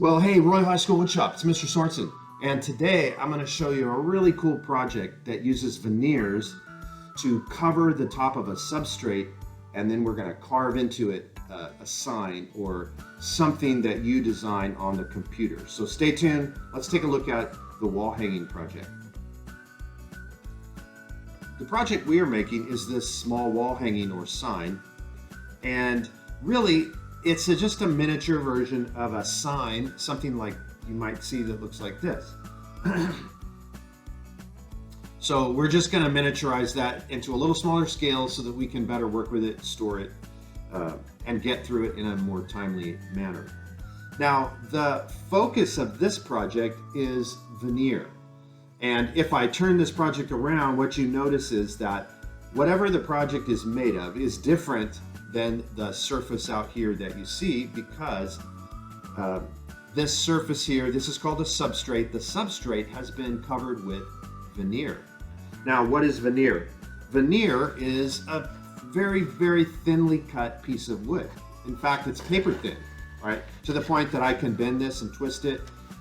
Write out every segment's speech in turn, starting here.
Well, hey, Roy High School Woodshop, it's Mr. Sorensen, and today I'm going to show you a really cool project that uses veneers to cover the top of a substrate, and then we're going to carve into it a sign or something that you design on the computer. So stay tuned. Let's take a look at the wall hanging project. The project we are making is this small wall hanging or sign, and really it's just a miniature version of a sign, something like you might see that looks like this. So we're just going to miniaturize that into a little smaller scale so that we can better work with it, store it, and get through it in a more timely manner. Now, the focus of this project is veneer. And if I turn this project around, what you notice is that whatever the project is made of is different than the surface out here that you see, because this surface here, this is called a substrate. The substrate has been covered with veneer. Now, what is veneer? Veneer is a very, very thinly cut piece of wood. In fact, it's paper thin, right? To the point that I can bend this and twist it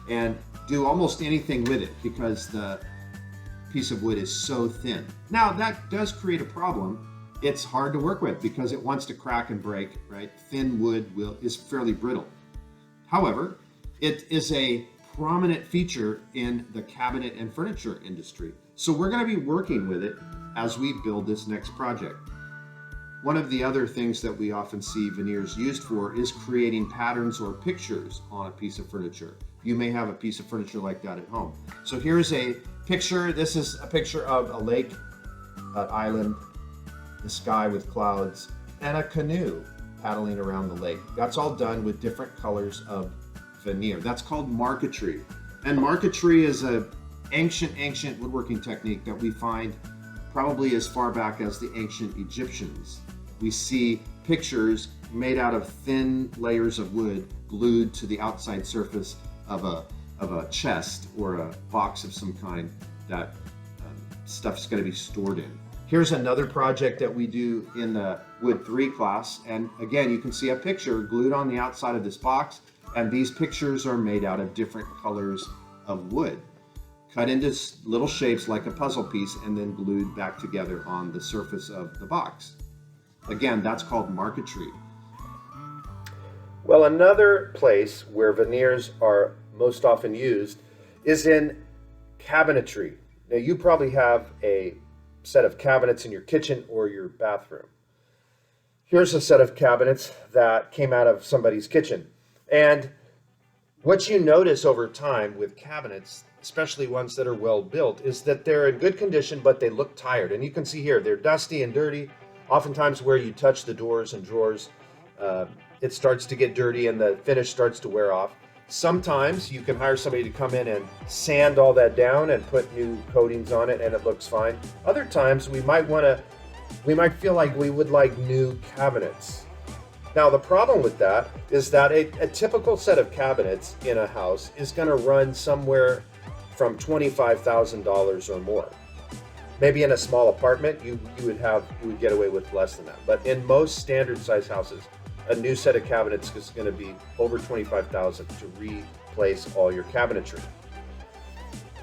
and do almost anything with it because the piece of wood is so thin. Now, that does create a problem. It's hard to work with because it wants to crack and break, right? Thin wood is fairly brittle. However, it is a prominent feature in the cabinet and furniture industry. So we're going to be working with it as we build this next project. One of the other things that we often see veneers used for is creating patterns or pictures on a piece of furniture. You may have a piece of furniture like that at home. So here's a picture. This is a picture of a lake, an island, the sky with clouds, and a canoe paddling around the lake. That's all done with different colors of veneer. That's called marquetry. And marquetry is an ancient woodworking technique that we find probably as far back as the ancient Egyptians. We see pictures made out of thin layers of wood glued to the outside surface of a chest or a box of some kind that stuff's going to be stored in. Here's another project that we do in the Wood 3 class, and again you can see a picture glued on the outside of this box, and these pictures are made out of different colors of wood, cut into little shapes like a puzzle piece and then glued back together on the surface of the box. Again, that's called marquetry. Well, another place where veneers are most often used is in cabinetry. Now, you probably have a set of cabinets in your kitchen or your bathroom. Here's a set of cabinets that came out of somebody's kitchen. And what you notice over time with cabinets, especially ones that are well built, is that they're in good condition, but they look tired. And you can see here, they're dusty and dirty. Oftentimes where you touch the doors and drawers, it starts to get dirty and the finish starts to wear off. Sometimes you can hire somebody to come in and sand all that down and put new coatings on it and it looks fine. Other times we might feel like we would like new cabinets. Now the problem with that is that a typical set of cabinets in a house is going to run somewhere from $25,000 or more. Maybe in a small apartment you would get away with less than that. But in most standard size houses, a new set of cabinets is going to be over $25,000 to replace all your cabinetry.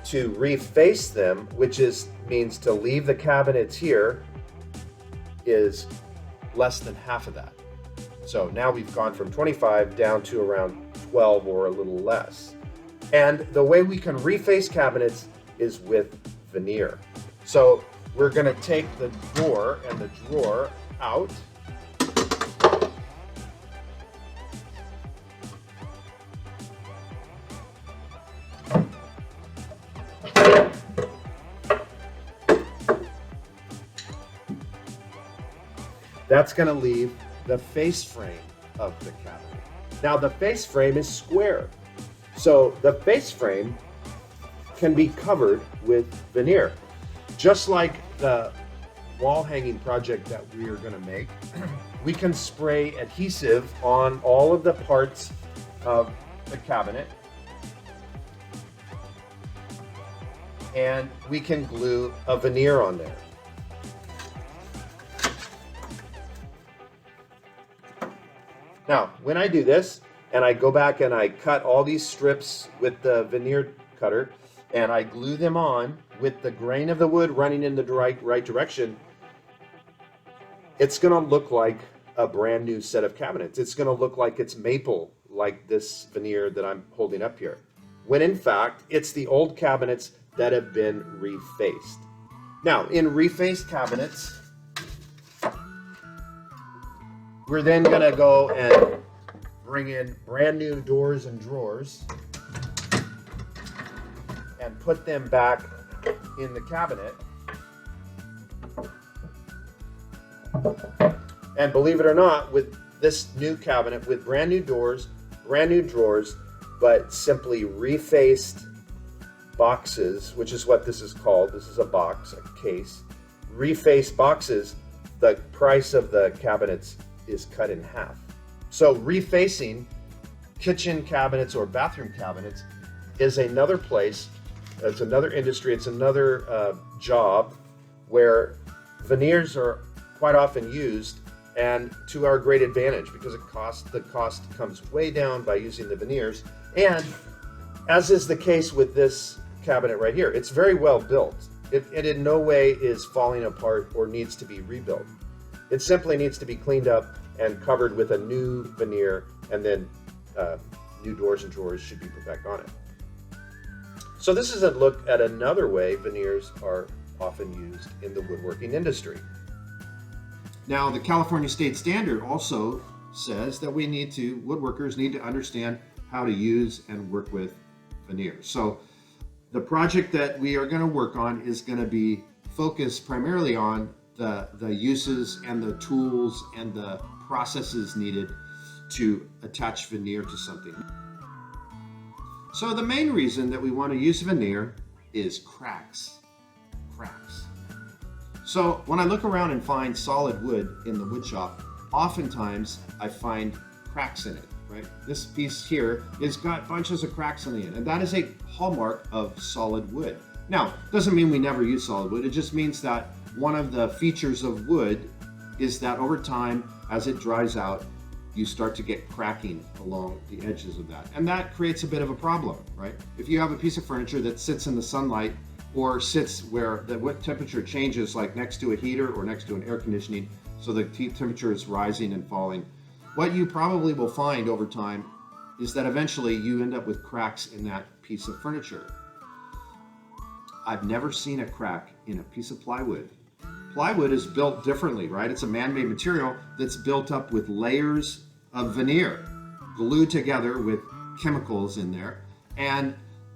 To reface them, which means to leave the cabinets here, is less than half of that. So now we've gone from 25 down to around 12 or a little less. And the way we can reface cabinets is with veneer. So we're going to take the door and the drawer out. That's going to leave the face frame of the cabinet. Now the face frame is square, so the face frame can be covered with veneer. Just like the wall hanging project that we are going to make, we can spray adhesive on all of the parts of the cabinet, and we can glue a veneer on there. Now, when I do this, and I go back and I cut all these strips with the veneer cutter, and I glue them on with the grain of the wood running in the right direction, it's going to look like a brand new set of cabinets. It's going to look like it's maple, like this veneer that I'm holding up here, when in fact it's the old cabinets that have been refaced. Now, in refaced cabinets, we're then going to go and bring in brand new doors and drawers and put them back in the cabinet. And believe it or not, with this new cabinet with brand new doors, brand new drawers, but simply refaced boxes, which is what this is called. This is a box, a case. Refaced boxes, the price of the cabinets is cut in half. So refacing kitchen cabinets or bathroom cabinets is another place, it's another industry, it's another job where veneers are quite often used, and to our great advantage, because the cost comes way down by using the veneers. And as is the case with this cabinet right here, it's very well built. It in no way is falling apart or needs to be rebuilt. It simply needs to be cleaned up and covered with a new veneer, and then new doors and drawers should be put back on it. So this is a look at another way veneers are often used in the woodworking industry. Now, the California State Standard also says that woodworkers need to understand how to use and work with veneers. So the project that we are going to work on is going to be focused primarily on the uses and the tools and the processes needed to attach veneer to something. So the main reason that we want to use veneer is cracks. So when I look around and find solid wood in the wood shop, oftentimes I find cracks in it, right? This piece here has got bunches of cracks in the end, and that is a hallmark of solid wood. Now, doesn't mean we never use solid wood. It just means that one of the features of wood is that over time, as it dries out, you start to get cracking along the edges of that. And that creates a bit of a problem, right? If you have a piece of furniture that sits in the sunlight or sits where the temperature changes, like next to a heater or next to an air conditioning, so the temperature is rising and falling, what you probably will find over time is that eventually you end up with cracks in that piece of furniture. I've never seen a crack in a piece of plywood. Plywood is built differently, right? It's a man-made material that's built up with layers of veneer glued together with chemicals in there. And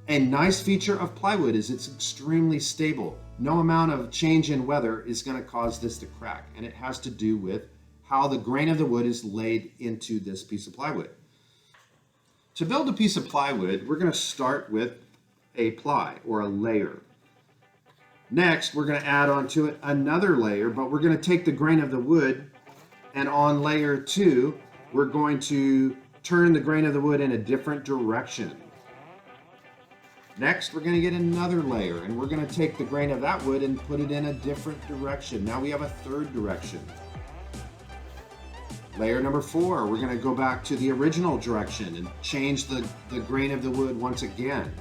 a nice feature of plywood is it's extremely stable. No amount of change in weather is going to cause this to crack, and it has to do with how the grain of the wood is laid into this piece of plywood. To build a piece of plywood, we're going to start with a ply or a layer. Next, we're going to add onto it another layer, but we're going to take the grain of the wood, and on layer 2, we're going to turn the grain of the wood in a different direction. Next, we're going to get another layer, and we're going to take the grain of that wood and put it in a different direction. Now we have a third direction. Layer number 4, we're going to go back to the original direction and change the grain of the wood once again.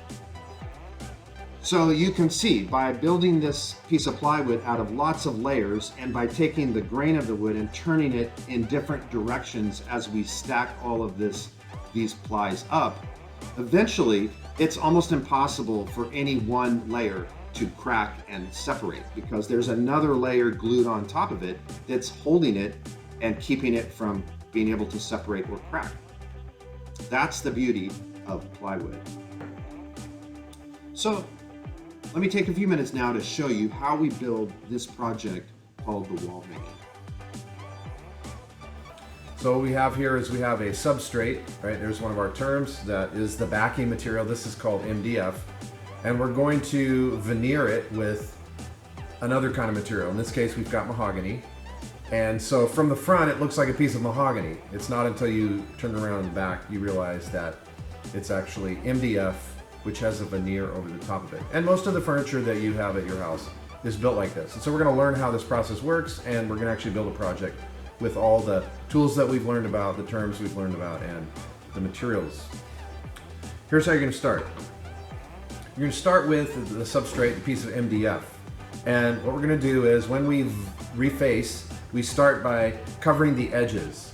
So you can see, by building this piece of plywood out of lots of layers, and by taking the grain of the wood and turning it in different directions as we stack all of these plies up, eventually it's almost impossible for any one layer to crack and separate, because there's another layer glued on top of it that's holding it and keeping it from being able to separate or crack. That's the beauty of plywood. So let me take a few minutes now to show you how we build this project called the wall hanging. So what we have here is we have a substrate, right? There's one of our terms that is the backing material. This is called MDF. And we're going to veneer it with another kind of material. In this case, we've got mahogany. And so from the front, it looks like a piece of mahogany. It's not until you turn around and back, you realize that it's actually MDF, which has a veneer over the top of it. And most of the furniture that you have at your house is built like this. And so we're gonna learn how this process works, and we're gonna actually build a project with all the tools that we've learned about, the terms we've learned about, and the materials. Here's how you're going to start. You're going to start with the substrate, the piece of MDF. And what we're going to do is when we reface, we start by covering the edges.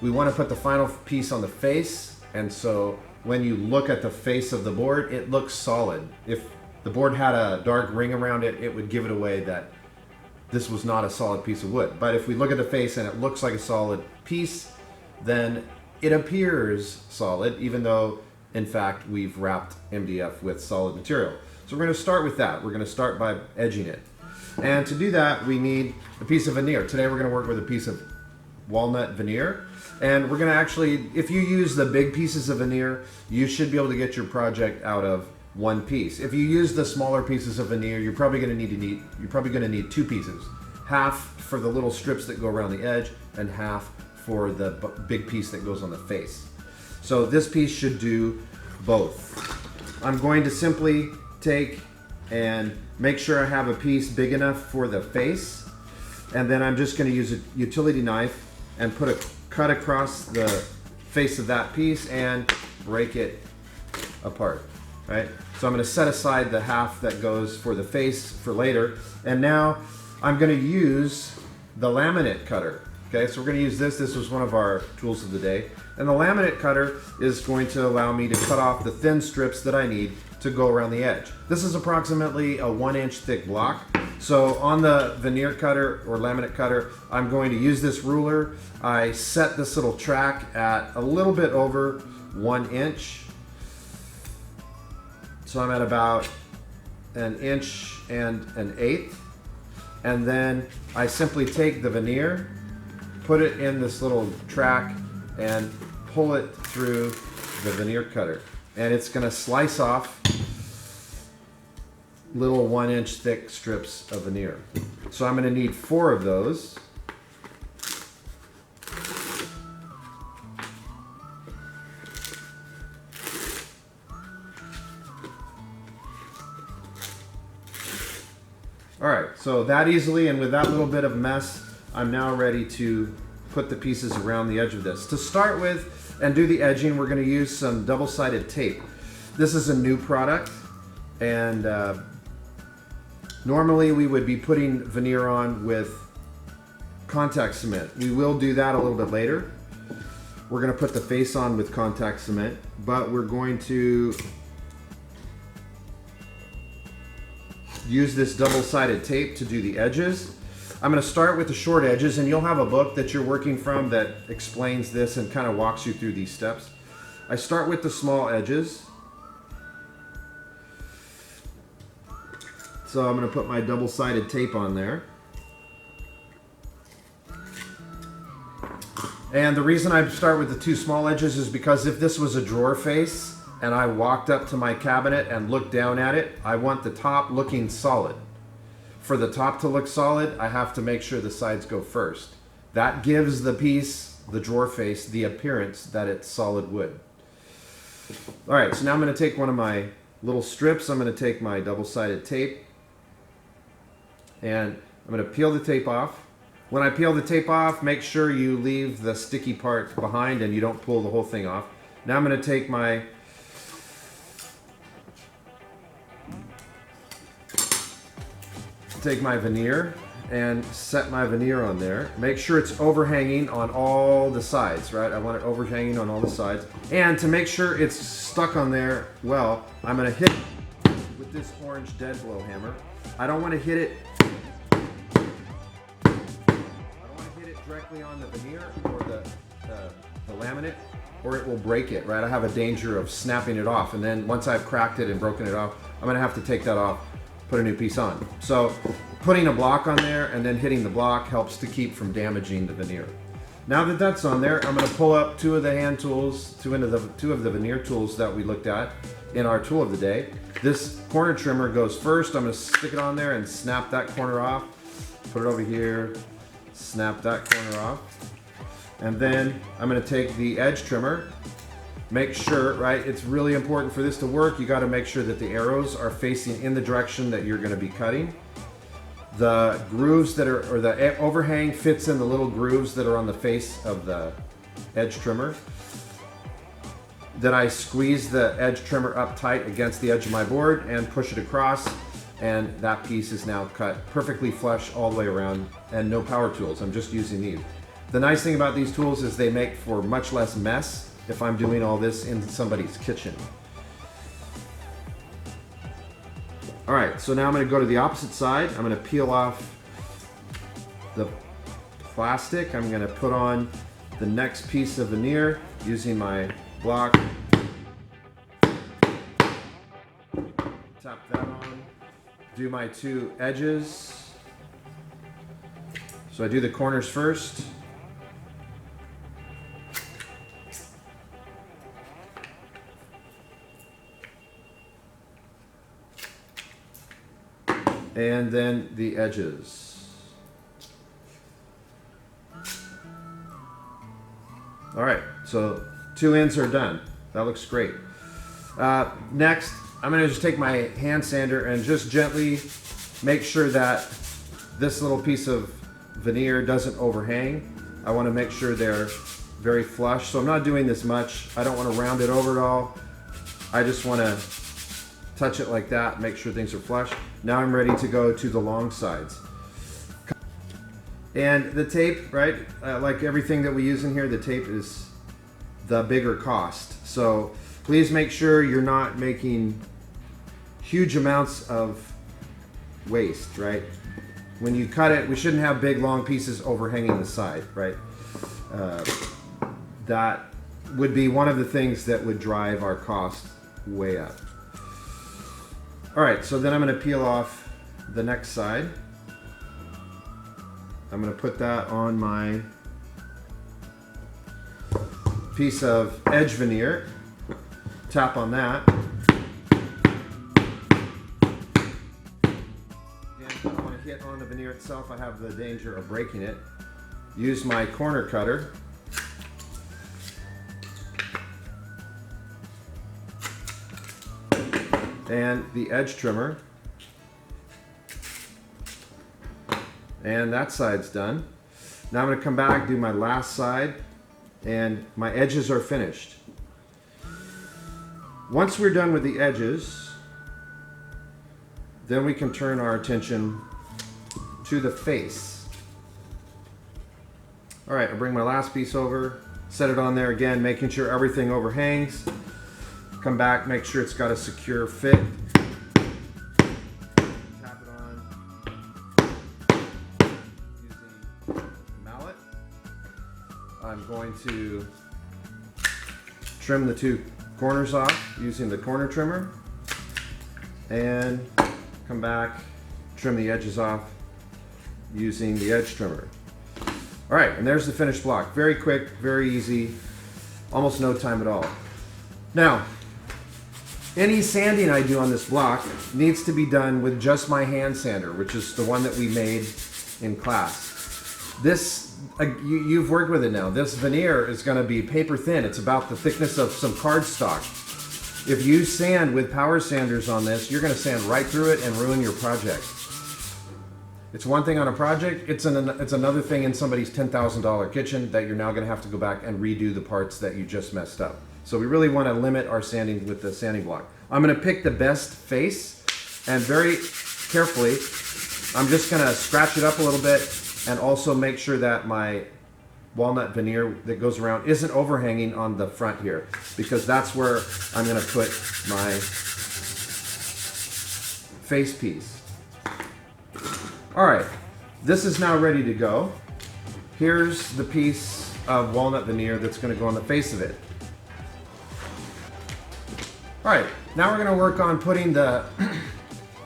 We want to put the final piece on the face, and so when you look at the face of the board, it looks solid. If the board had a dark ring around it, it would give it away that this was not a solid piece of wood. But if we look at the face and it looks like a solid piece, then it appears solid, even though in fact we've wrapped MDF with solid material. So we're going to start with that. We're going to start by edging it. And to do that, we need a piece of veneer. Today we're going to work with a piece of walnut veneer. And we're going to actually, if you use the big pieces of veneer, you should be able to get your project out of one piece. If you use the smaller pieces of veneer, you're probably going to need two pieces. Half for the little strips that go around the edge and half for the big piece that goes on the face. So this piece should do both. I'm going to simply take and make sure I have a piece big enough for the face, and then I'm just going to use a utility knife and put a cut across the face of that piece and break it apart, right? So I'm going to set aside the half that goes for the face for later, and now I'm going to use the laminate cutter. Okay, so we're going to use this. This was one of our tools of the day. And the laminate cutter is going to allow me to cut off the thin strips that I need to go around the edge. This is approximately a 1-inch thick block. So on the veneer cutter or laminate cutter, I'm going to use this ruler. I set this little track at a little bit over 1 inch. So I'm at about 1 1/8 inches. And then I simply take the veneer, put it in this little track, and pull it through the veneer cutter. And it's going to slice off little 1-inch thick strips of veneer. So I'm going to need 4 of those. All right, so that easily and with that little bit of mess, I'm now ready to put the pieces around the edge of this. To start with and do the edging, we're going to use some double-sided tape. This is a new product, and normally we would be putting veneer on with contact cement. We will do that a little bit later. We're going to put the face on with contact cement, but we're going to use this double-sided tape to do the edges. I'm going to start with the short edges, and you'll have a book that you're working from that explains this and kind of walks you through these steps. I start with the small edges. So I'm going to put my double-sided tape on there. And the reason I start with the 2 small edges is because if this was a drawer face and I walked up to my cabinet and looked down at it, I want the top looking solid. For the top to look solid, I have to make sure the sides go first. That gives the piece, the drawer face, the appearance that it's solid wood. All right, so now I'm going to take one of my little strips. I'm going to take my double-sided tape, and I'm going to peel the tape off. When I peel the tape off, make sure you leave the sticky part behind and you don't pull the whole thing off. Now I'm going to take my veneer and set my veneer on there. Make sure it's overhanging on all the sides, right? I want it overhanging on all the sides. And to make sure it's stuck on there well, I'm going to hit it with this orange dead blow hammer. I don't want to hit it directly on the veneer or the laminate, or it will break it, right? I have a danger of snapping it off, and then once I've cracked it and broken it off, I'm going to have to take that off, put a new piece on. So putting a block on there and then hitting the block helps to keep from damaging the veneer. Now that that's on there, I'm going to pull up 2 of the hand tools, 2 of the veneer tools that we looked at in our tool of the day. This corner trimmer goes first. I'm going to stick it on there and snap that corner off. Put it over here, snap that corner off. And then I'm going to take the edge trimmer. Make sure, right, it's really important for this to work. You got to make sure that the arrows are facing in the direction that you're going to be cutting. The grooves that are, or the overhang fits in the little grooves that are on the face of the edge trimmer. Then I squeeze the edge trimmer up tight against the edge of my board and push it across, and that piece is now cut perfectly flush all the way around, and no power tools. I'm just using these. The nice thing about these tools is they make for much less mess if I'm doing all this in somebody's kitchen. All right, so now I'm going to go to the opposite side. I'm going to peel off the plastic. I'm going to put on the next piece of veneer using my block. Tap that on. Do my two edges. So I do the corners first. And then the edges. All right, so two ends are done. That looks great. Next, I'm gonna just take my hand sander and just gently make sure that this little piece of veneer doesn't overhang. I wanna make sure they're very flush. So I'm not doing this much. I don't wanna round it over at all. I just wanna touch it like that, make sure things are flush. Now I'm ready to go to the long sides. And the tape, right, like everything that we use in here, the tape is the bigger cost. So please make sure you're not making huge amounts of waste, right? When you cut it, we shouldn't have big long pieces overhanging the side, right? That would be one of the things that would drive our cost way up. All right, so then I'm going to peel off the next side. I'm going to put that on my piece of edge veneer. Tap on that. And I don't want to hit on the veneer itself. I have the danger of breaking it. Use my corner cutter. And the edge trimmer. And that side's done. Now I'm going to come back, do my last side, and my edges are finished. Once we're done with the edges, then we can turn our attention to the face. All right, I'll bring my last piece over, set it on there again, making sure everything overhangs. Come back, make sure it's got a secure fit. Tap it on using a mallet. I'm going to trim the two corners off using the corner trimmer, and come back, trim the edges off using the edge trimmer. All right, and there's the finished block. Very quick, very easy, almost no time at all. Now, any sanding I do on this block needs to be done with just my hand sander, which is the one that we made in class. This, you've worked with it now. This veneer is going to be paper thin. It's about the thickness of some cardstock. If you sand with power sanders on this, you're going to sand right through it and ruin your project. It's one thing on a project, it's another thing in somebody's $10,000 kitchen that you're now going to have to go back and redo the parts that you just messed up. So we really want to limit our sanding with the sanding block. I'm going to pick the best face, and very carefully, I'm just going to scratch it up a little bit and also make sure that my walnut veneer that goes around isn't overhanging on the front here, because that's where I'm going to put my face piece. All right, this is now ready to go. Here's the piece of walnut veneer that's going to go on the face of it. All right, now we're going to work on putting the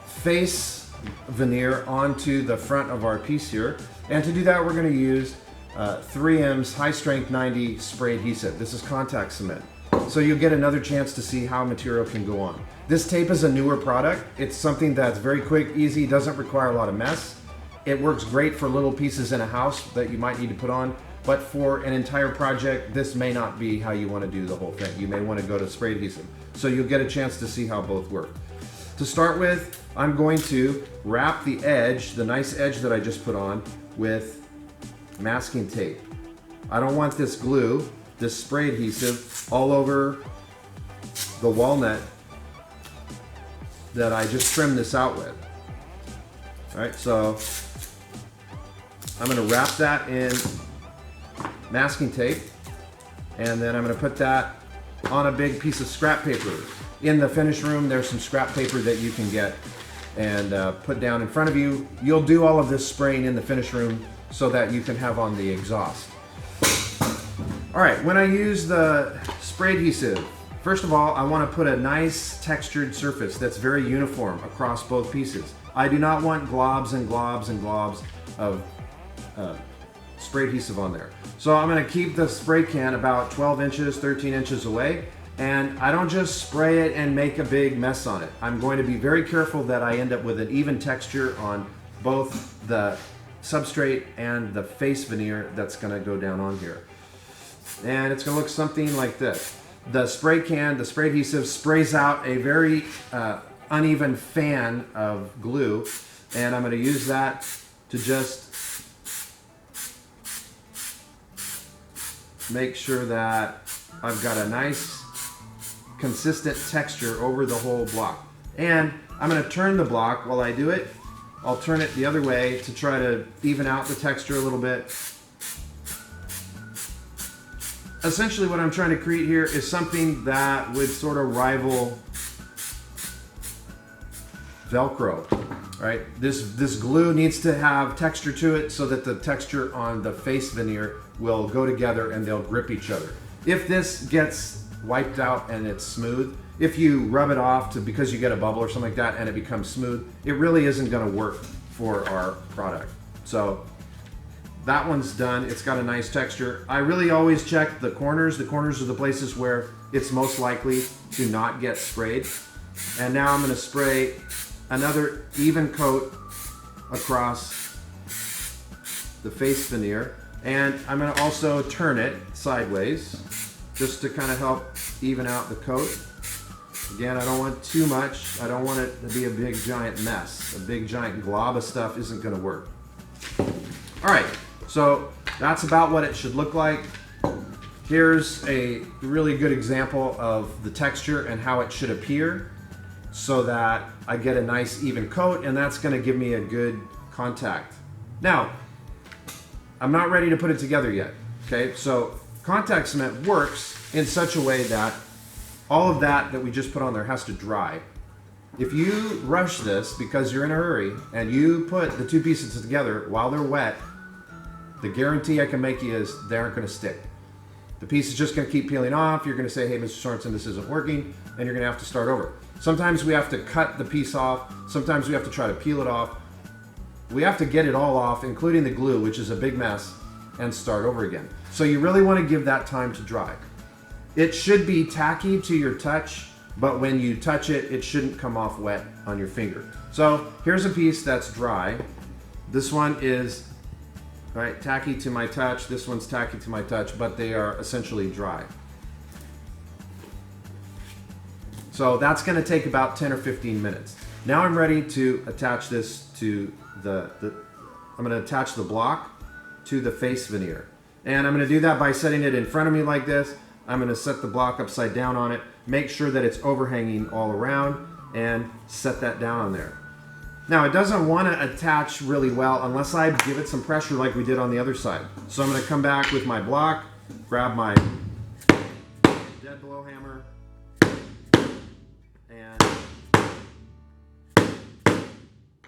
face veneer onto the front of our piece here. And to do that, we're going to use 3M's High Strength 90 spray adhesive. This is contact cement. So you'll get another chance to see how material can go on. This tape is a newer product. It's something that's very quick, easy, doesn't require a lot of mess. It works great for little pieces in a house that you might need to put on. But for an entire project, this may not be how you want to do the whole thing. You may want to go to spray adhesive. So you'll get a chance to see how both work. To start with, I'm going to wrap the edge, the nice edge that I just put on, with masking tape. I don't want this glue, this spray adhesive, all over the walnut that I just trimmed this out with. All right, so I'm going to wrap that in masking tape, and then I'm going to put that on a big piece of scrap paper. In the finish room, there's some scrap paper that you can get and put down in front of you. You'll do all of this spraying in the finish room so that you can have on the exhaust. All right, when I use the spray adhesive, first of all, I want to put a nice textured surface that's very uniform across both pieces. I do not want globs and globs and globs of spray adhesive on there. So I'm going to keep the spray can about 12 inches, 13 inches away, and I don't just spray it and make a big mess on it. I'm going to be very careful that I end up with an even texture on both the substrate and the face veneer that's going to go down on here. And it's going to look something like this. The spray can, the spray adhesive sprays out a very uneven fan of glue, and I'm going to use that to just make sure that I've got a nice consistent texture over the whole block. And I'm going to turn the block while I do it. I'll turn it the other way to try to even out the texture a little bit. Essentially what I'm trying to create here is something that would sort of rival Velcro, right? This glue needs to have texture to it so that the texture on the face veneer will go together and they'll grip each other. If this gets wiped out and it's smooth, if you rub it off because you get a bubble or something like that and it becomes smooth, it really isn't going to work for our product. So that one's done. It's got a nice texture. I really always check the corners. The corners are the places where it's most likely to not get sprayed. And now I'm going to spray another even coat across the face veneer. And I'm going to also turn it sideways just to kind of help even out the coat. Again, I don't want too much. I don't want it to be a big giant mess. A big giant glob of stuff isn't going to work. All right, so that's about what it should look like. Here's a really good example of the texture and how it should appear so that I get a nice even coat, and that's going to give me a good contact. Now, I'm not ready to put it together yet. Okay, so contact cement works in such a way that all of that we just put on there has to dry. If you rush this because you're in a hurry and you put the two pieces together while they're wet, the guarantee I can make you is they aren't going to stick. The piece is just going to keep peeling off. You're going to say, hey, Mr. Sorensen, this isn't working, and you're going to have to start over. Sometimes we have to cut the piece off. Sometimes we have to try to peel it off. We have to get it all off, including the glue, which is a big mess, and start over again. So you really want to give that time to dry. It should be tacky to your touch, but when you touch it, it shouldn't come off wet on your finger. So here's a piece that's dry. This one is tacky to my touch. This one's tacky to my touch, but they are essentially dry. So that's going to take about 10 or 15 minutes. Now I'm ready to attach this to I'm going to attach the block to the face veneer. And I'm going to do that by setting it in front of me like this. I'm going to set the block upside down on it, make sure that it's overhanging all around, and set that down on there. Now it doesn't want to attach really well unless I give it some pressure like we did on the other side. So I'm going to come back with my block, grab my dead blow hammer, and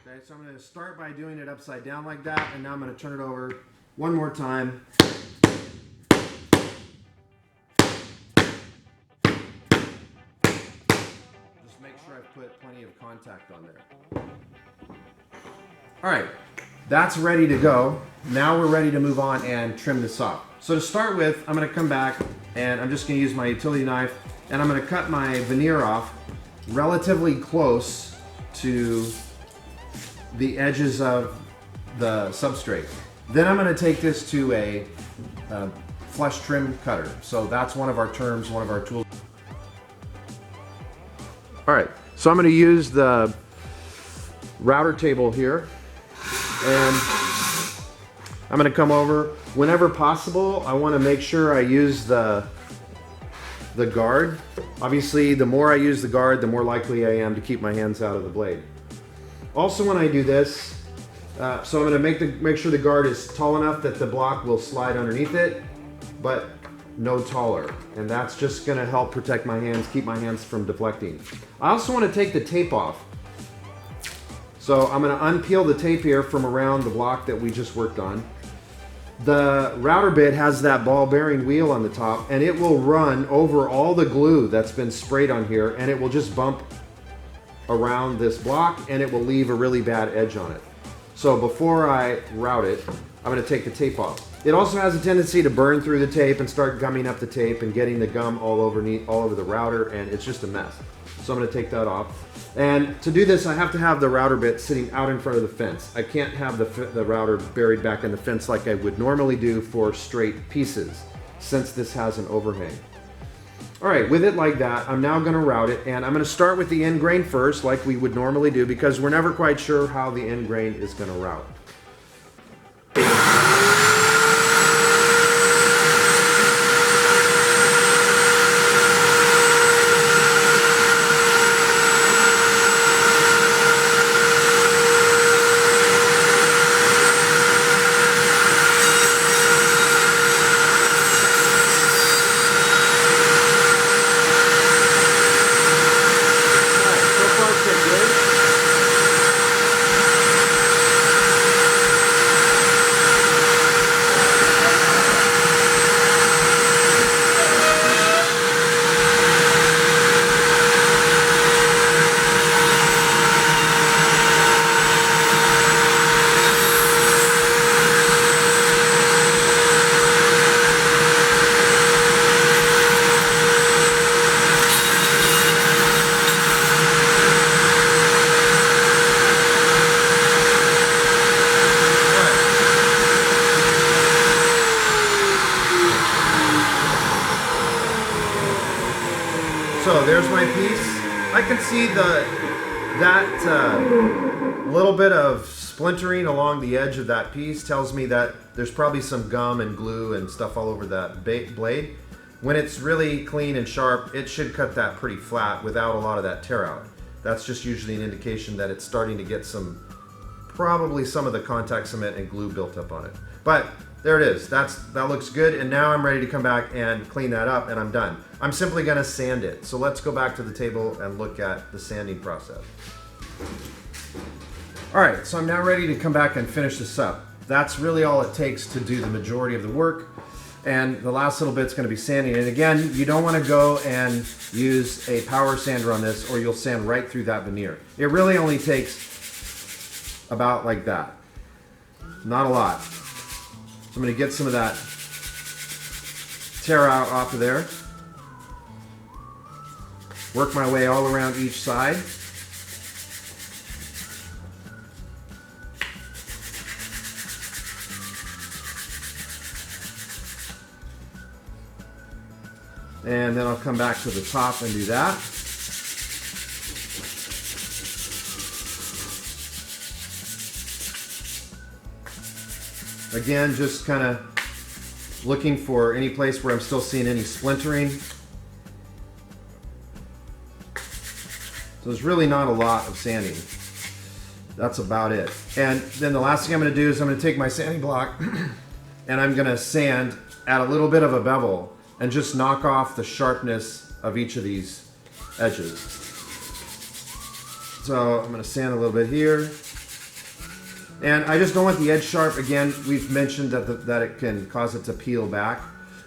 okay, so I'm going to start by doing it upside down like that, and now I'm going to turn it over one more time. Make sure I've put plenty of contact on there. All right, that's ready to go. Now we're ready to move on and trim this off. So to start with, I'm going to come back and I'm just going to use my utility knife and I'm going to cut my veneer off relatively close to the edges of the substrate. Then I'm going to take this to a flush trim cutter. So that's one of our terms, one of our tools. All right, so I'm going to use the router table here, and I'm going to come over. Whenever possible, I want to make sure I use the the guard. Obviously, the more I use the guard, the more likely I am to keep my hands out of the blade. Also, when I do this, so I'm going to make sure the guard is tall enough that the block will slide underneath it, but no taller. And that's just going to help protect my hands, keep my hands from deflecting. I also want to take the tape off. So I'm going to unpeel the tape here from around the block that we just worked on. The router bit has that ball bearing wheel on the top, and it will run over all the glue that's been sprayed on here, and it will just bump around this block, and it will leave a really bad edge on it. So before I route it, I'm going to take the tape off. It also has a tendency to burn through the tape and start gumming up the tape and getting the gum all over the router, and it's just a mess. So I'm going to take that off. And to do this, I have to have the router bit sitting out in front of the fence. I can't have the router buried back in the fence like I would normally do for straight pieces, since this has an overhang. All right, with it like that, I'm now going to route it, and I'm going to start with the end grain first, like we would normally do, because we're never quite sure how the end grain is going to route. So there's my piece. I can see that little bit of splintering along the edge of that piece tells me that there's probably some gum and glue and stuff all over that blade. When it's really clean and sharp, it should cut that pretty flat without a lot of that tear out. That's just usually an indication that it's starting to get probably some of the contact cement and glue built up on it. But there it is. That looks good, and now I'm ready to come back and clean that up, and I'm done. I'm simply going to sand it. So let's go back to the table and look at the sanding process. All right, so I'm now ready to come back and finish this up. That's really all it takes to do the majority of the work, and the last little bit's going to be sanding. And again, you don't want to go and use a power sander on this, or you'll sand right through that veneer. It really only takes about like that. Not a lot. So I'm going to get some of that tear out off of there. Work my way all around each side. And then I'll come back to the top and do that. Again, just kind of looking for any place where I'm still seeing any splintering. So there's really not a lot of sanding. That's about it. And then the last thing I'm going to do is I'm going to take my sanding block and I'm going to sand at a little bit of a bevel and just knock off the sharpness of each of these edges. So I'm going to sand a little bit here. And I just don't want the edge sharp. Again, we've mentioned that it can cause it to peel back.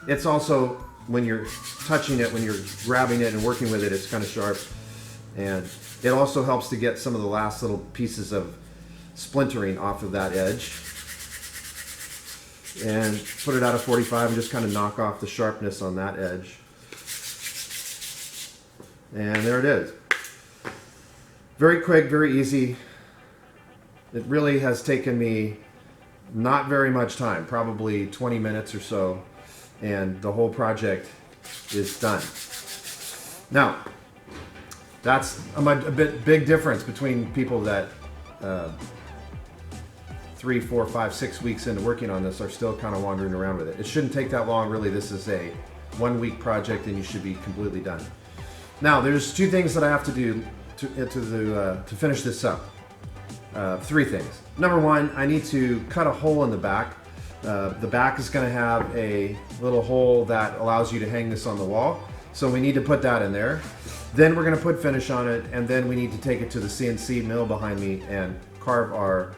It's also, when you're touching it, when you're grabbing it and working with it, it's kind of sharp. And it also helps to get some of the last little pieces of splintering off of that edge. And put it out of 45 and just kind of knock off the sharpness on that edge. And there it is. Very quick, very easy. It really has taken me not very much time, probably 20 minutes or so, and the whole project is done. Now, that's a big difference between people that 3, 4, 5, 6 weeks into working on this are still kind of wandering around with it. It shouldn't take that long, really. This is a 1 week project and you should be completely done. Now there's 2 things that I have to do to finish this up. 3 things. Number 1, I need to cut a hole in the back. The back is going to have a little hole that allows you to hang this on the wall. So we need to put that in there. Then we're going to put finish on it, and then we need to take it to the CNC mill behind me and carve our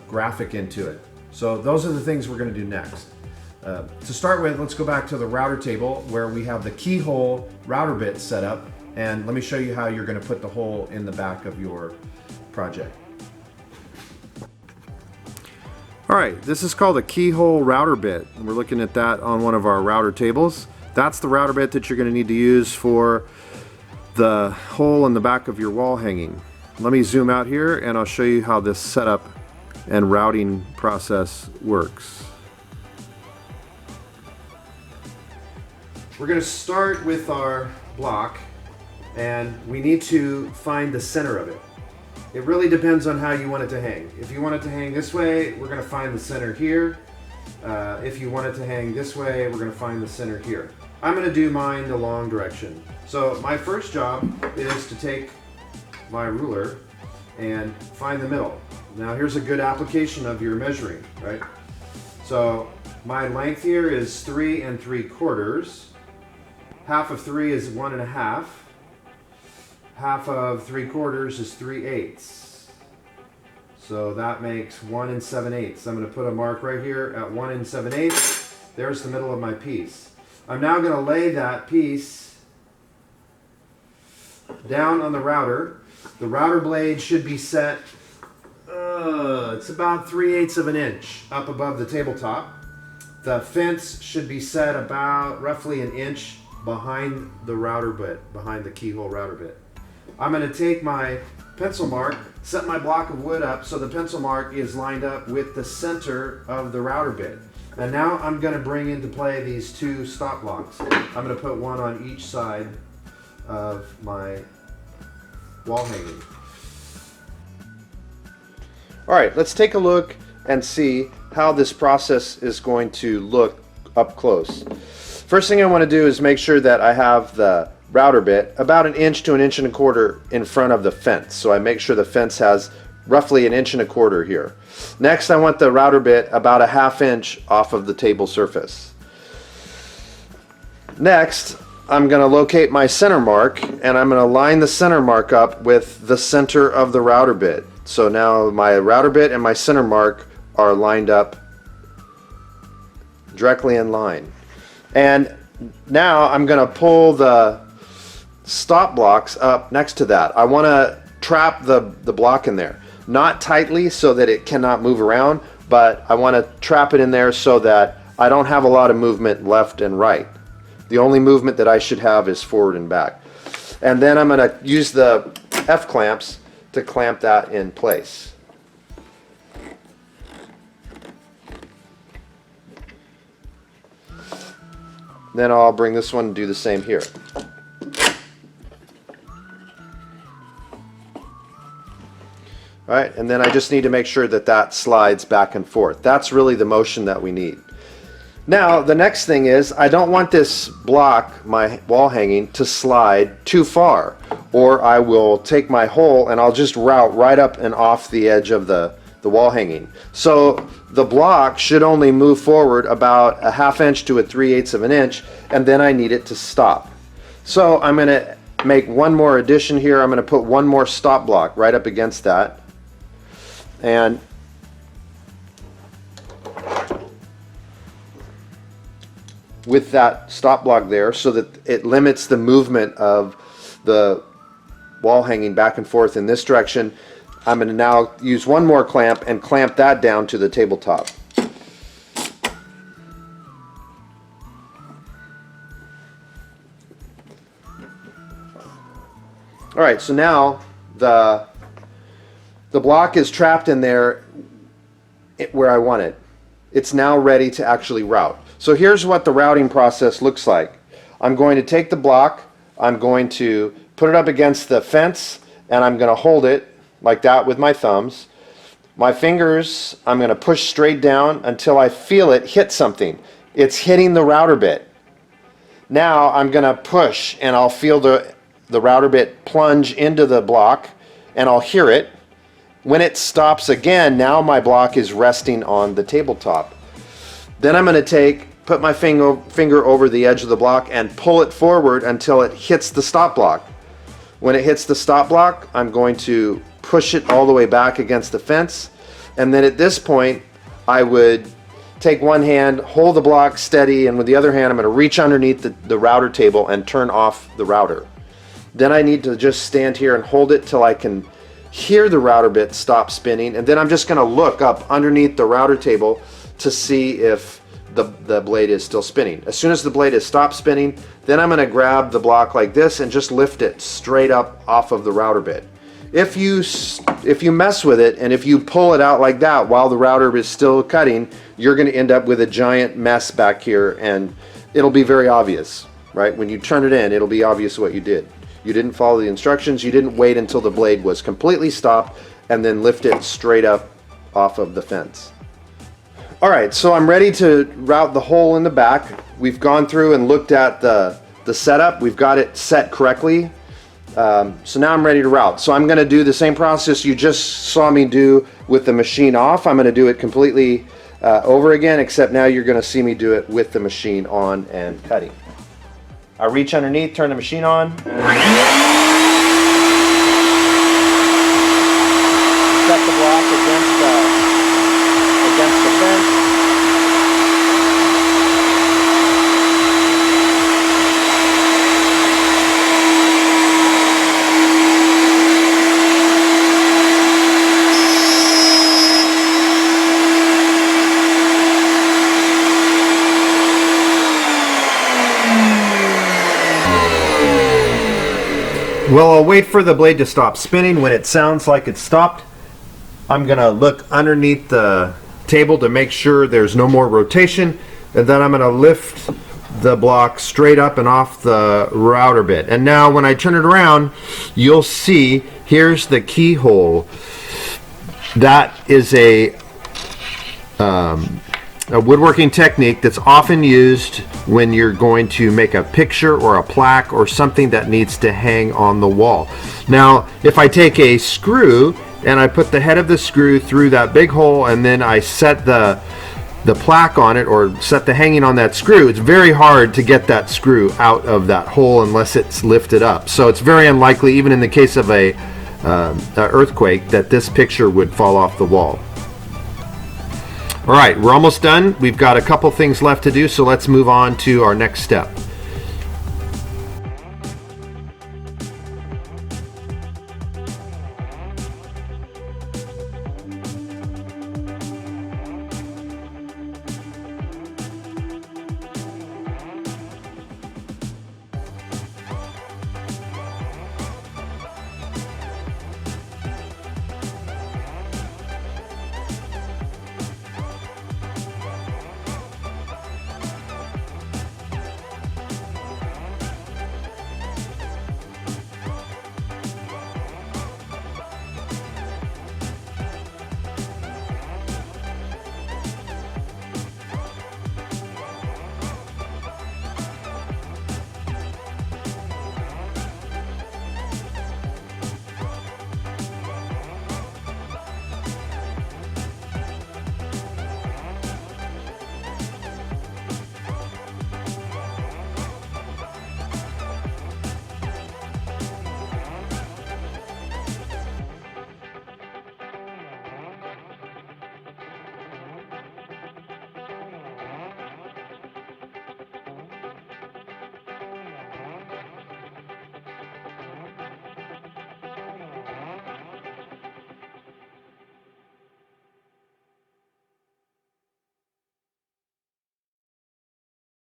graphic into it. So those are the things we're going to do next. To start with, let's go back to the router table where we have the Keyhole Router Bit set up, and let me show you how you're going to put the hole in the back of your project. All right, this is called a Keyhole Router Bit, and we're looking at that on one of our router tables. That's the router bit that you're going to need to use for the hole in the back of your wall hanging. Let me zoom out here and I'll show you how this setup and routing process works. We're going to start with our block, and we need to find the center of it. It really depends on how you want it to hang. If you want it to hang this way, we're going to find the center here. If you want it to hang this way, we're going to find the center here. I'm going to do mine the long direction. So my first job is to take my ruler and find the middle. Now here's a good application of your measuring, right? So my length here is 3 3/4. Half of 3 is 1 1/2. Half of 3/4 is 3/8. So that makes 1 7/8. I'm going to put a mark right here at 1 7/8. There's the middle of my piece. I'm now going to lay that piece down on the router. The router blade should be set, it's about 3/8 of an inch up above the tabletop. The fence should be set about roughly an inch behind the router bit, behind the Keyhole Router Bit. I'm going to take my pencil mark, set my block of wood up so the pencil mark is lined up with the center of the router bit. And now I'm going to bring into play these 2 stop blocks. I'm going to put one on each side of my wall hanging. All right, let's take a look and see how this process is going to look up close. First thing I want to do is make sure that I have the router bit about 1 inch to 1 1/4 inches in front of the fence. So I make sure the fence has roughly 1 1/4 inches here. Next, I want the router bit about 1/2 inch off of the table surface. Next, I'm going to locate my center mark, and I'm going to line the center mark up with the center of the router bit. So now my router bit and my center mark are lined up directly in line. And now I'm going to pull the stop blocks up next to that. I want to trap the block in there. Not tightly so that it cannot move around, but I want to trap it in there so that I don't have a lot of movement left and right. The only movement that I should have is forward and back. And then I'm going to use the F-clamps to clamp that in place. Then I'll bring this one and do the same here. All right, and then I just need to make sure that that slides back and forth. That's really the motion that we need. Now, the next thing is I don't want this block, my wall hanging, to slide too far, or I will take my hole and I'll just route right up and off the edge of the wall hanging. So the block should only move forward about 1/2 inch to 3/8 of an inch, and then I need it to stop. So I'm going to make one more addition here. I'm going to put one more stop block right up against that. And with that stop block there so that it limits the movement of the wall hanging back and forth in this direction, I'm going to now use one more clamp and clamp that down to the tabletop. Alright, so now the block is trapped in there where I want it. It's now ready to actually route. So here's what the routing process looks like. I'm going to take the block, I'm going to put it up against the fence, and I'm going to hold it like that with my thumbs. My fingers, I'm going to push straight down until I feel it hit something. It's hitting the router bit. Now I'm going to push, and I'll feel the router bit plunge into the block, and I'll hear it. When it stops again, now my block is resting on the tabletop. Then I'm going to put my finger over the edge of the block and pull it forward until it hits the stop block. When it hits the stop block, I'm going to push it all the way back against the fence, and then at this point I would take one hand, hold the block steady, and with the other hand I'm going to reach underneath the router table and turn off the router. Then I need to just stand here and hold it till I can hear the router bit stop spinning, and then I'm just going to look up underneath the router table to see if the blade is still spinning. As soon as the blade has stopped spinning, then I'm going to grab the block like this and just lift it straight up off of the router bit. If you mess with it and if you pull it out like that while the router is still cutting, you're going to end up with a giant mess back here, and it'll be very obvious, right? When you turn it in, it'll be obvious what you did. You didn't follow the instructions, you didn't wait until the blade was completely stopped and then lift it straight up off of the fence. Alright, so I'm ready to route the hole in the back. We've gone through and looked at the setup. We've got it set correctly. So now I'm ready to route. So I'm going to do the same process you just saw me do with the machine off. I'm going to do it completely over again, except now you're going to see me do it with the machine on and cutting. I reach underneath, turn the machine on. Set the block against the fence. Well, I'll wait for the blade to stop spinning. When it sounds like it's stopped, I'm going to look underneath the table to make sure there's no more rotation, and then I'm going to lift the block straight up and off the router bit. And now when I turn it around, you'll see here's the keyhole. That is a woodworking technique that's often used when you're going to make a picture or a plaque or something that needs to hang on the wall. Now, if I take a screw and I put the head of the screw through that big hole and then I set the plaque on it or set the hanging on that screw, it's very hard to get that screw out of that hole unless it's lifted up. So it's very unlikely, even in the case of a earthquake, that this picture would fall off the wall. All right, we're almost done. We've got a couple things left to do, so let's move on to our next step.